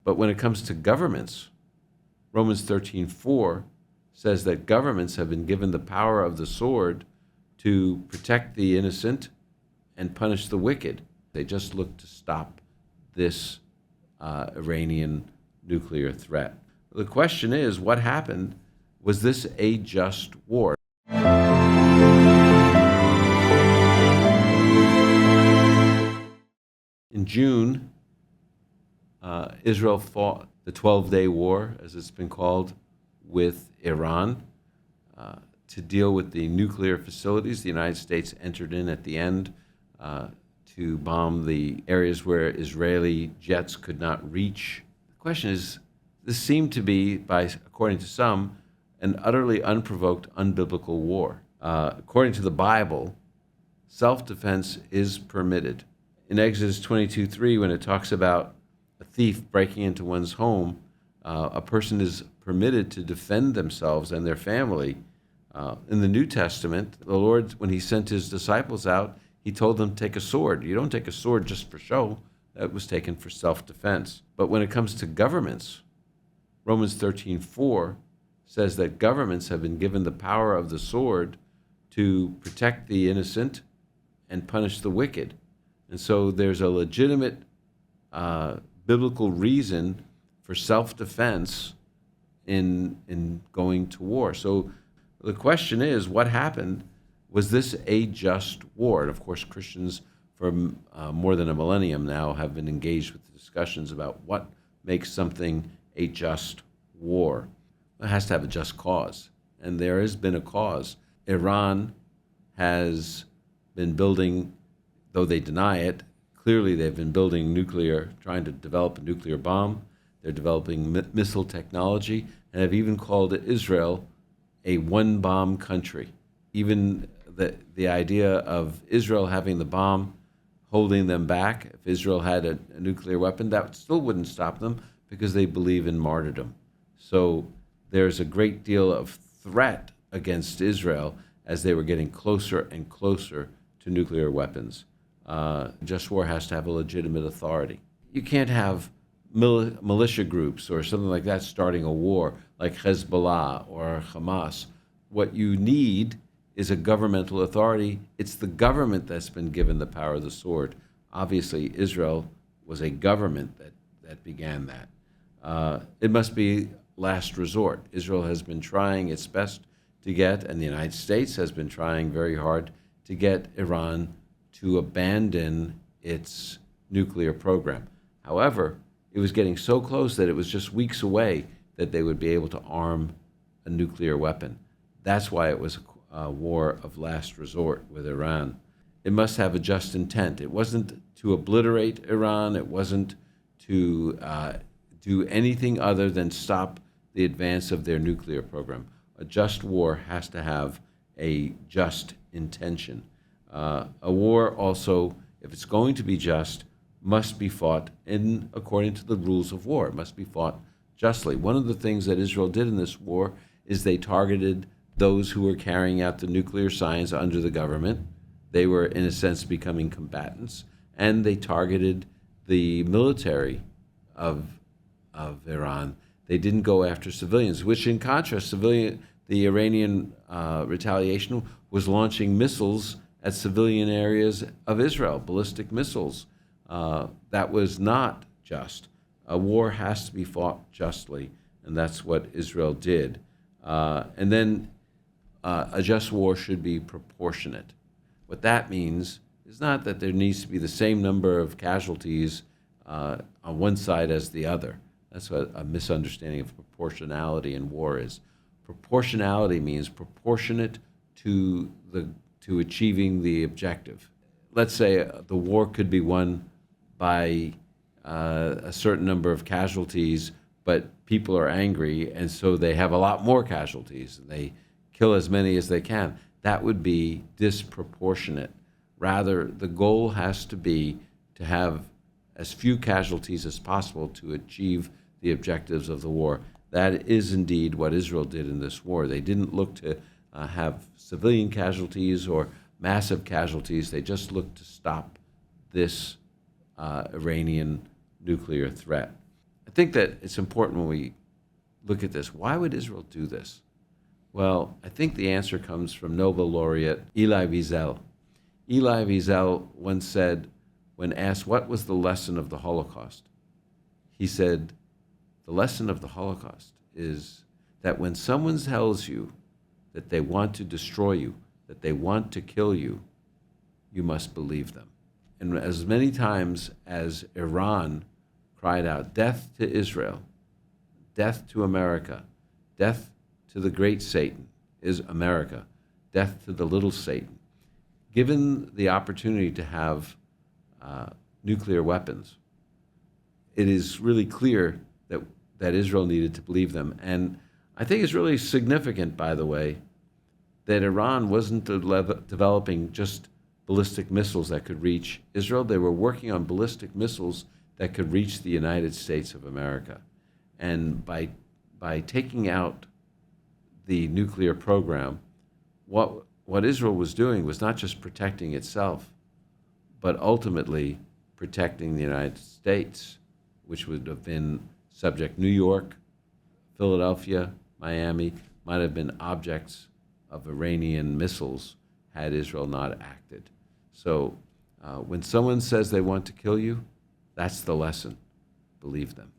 But when it comes to governments, Romans 13:4 says that governments have been given the power of the sword to protect the innocent and punish the wicked. They just look to stop this Iranian nuclear threat. The question is, what happened? Was this a just war? In June, Israel fought the 12-day war, as it's been called, with Iran to deal with the nuclear facilities. The United States entered in at the end to bomb the areas where Israeli jets could not reach. The question is, this seemed to be, according to some, an utterly unprovoked, unbiblical war. According to the Bible, self-defense is permitted. In Exodus 22:3, when it talks about a thief breaking into one's home, a person is permitted to defend themselves and their family. In the New Testament, the Lord, when he sent his disciples out, he told them to take a sword. You don't take a sword just for show. That was taken for self-defense. But when it comes to governments, Romans 13:4 says that governments have been given the power of the sword to protect the innocent and punish the wicked. And so there's a legitimate biblical reason for self-defense in going to war. So the question is, what happened? Was this a just war? And of course, Christians for more than a millennium now have been engaged with the discussions about what makes something a just war. It has to have a just cause, and there has been a cause. Iran has been building, though they deny it, clearly they've been building trying to develop a nuclear bomb. They're developing missile technology, and have even called Israel a one-bomb country. Even the idea of Israel having the bomb holding them back, if Israel had a nuclear weapon, that still wouldn't stop them because they believe in martyrdom. So there's a great deal of threat against Israel as they were getting closer and closer to nuclear weapons. Just war has to have a legitimate authority. You can't have militia groups or something like that starting a war like Hezbollah or Hamas. What you need is a governmental authority. It's the government that's been given the power of the sword. Obviously, Israel was a government that began that. It must be last resort. Israel has been trying its best to get, and the United States has been trying very hard to get Iran to abandon its nuclear program. However, it was getting so close that it was just weeks away that they would be able to arm a nuclear weapon. That's why it was a war of last resort with Iran. It must have a just intent. It wasn't to obliterate Iran. It wasn't to do anything other than stop the advance of their nuclear program. A just war has to have a just intention. A war also, if it's going to be just, must be fought according to the rules of war. It must be fought justly. One of the things that Israel did in this war is they targeted those who were carrying out the nuclear science under the government. They were, in a sense, becoming combatants, and they targeted the military of Iran. They didn't go after civilians, which, in contrast, the Iranian retaliation was launching missiles at civilian areas of Israel, ballistic missiles. That was not just. A war has to be fought justly, and that's what Israel did. And then a just war should be proportionate. What that means is not that there needs to be the same number of casualties on one side as the other. That's what a misunderstanding of proportionality in war is. Proportionality means proportionate to achieving the objective. Let's say the war could be won by a certain number of casualties, but people are angry, and so they have a lot more casualties. They kill as many as they can. That would be disproportionate. Rather, the goal has to be to have as few casualties as possible to achieve the objectives of the war. That is indeed what Israel did in this war. They didn't look to have civilian casualties or massive casualties. They just looked to stop this Iranian nuclear threat. I think that it's important when we look at this. Why would Israel do this? Well, I think the answer comes from Nobel laureate Elie Wiesel. Elie Wiesel once said, when asked what was the lesson of the Holocaust, he said, the lesson of the Holocaust is that when someone tells you that they want to destroy you, that they want to kill you, you must believe them. And as many times as Iran cried out, death to Israel, death to America, death to the great Satan is America, death to the little Satan. Given the opportunity to have nuclear weapons, it is really clear that Israel needed to believe them. And I think it's really significant, by the way, that Iran wasn't developing just ballistic missiles that could reach Israel. They were working on ballistic missiles that could reach the United States of America. And by taking out the nuclear program, what Israel was doing was not just protecting itself, but ultimately protecting the United States, which would have been subject. New York, Philadelphia, Miami might have been objects of Iranian missiles had Israel not acted. So when someone says they want to kill you, that's the lesson. Believe them.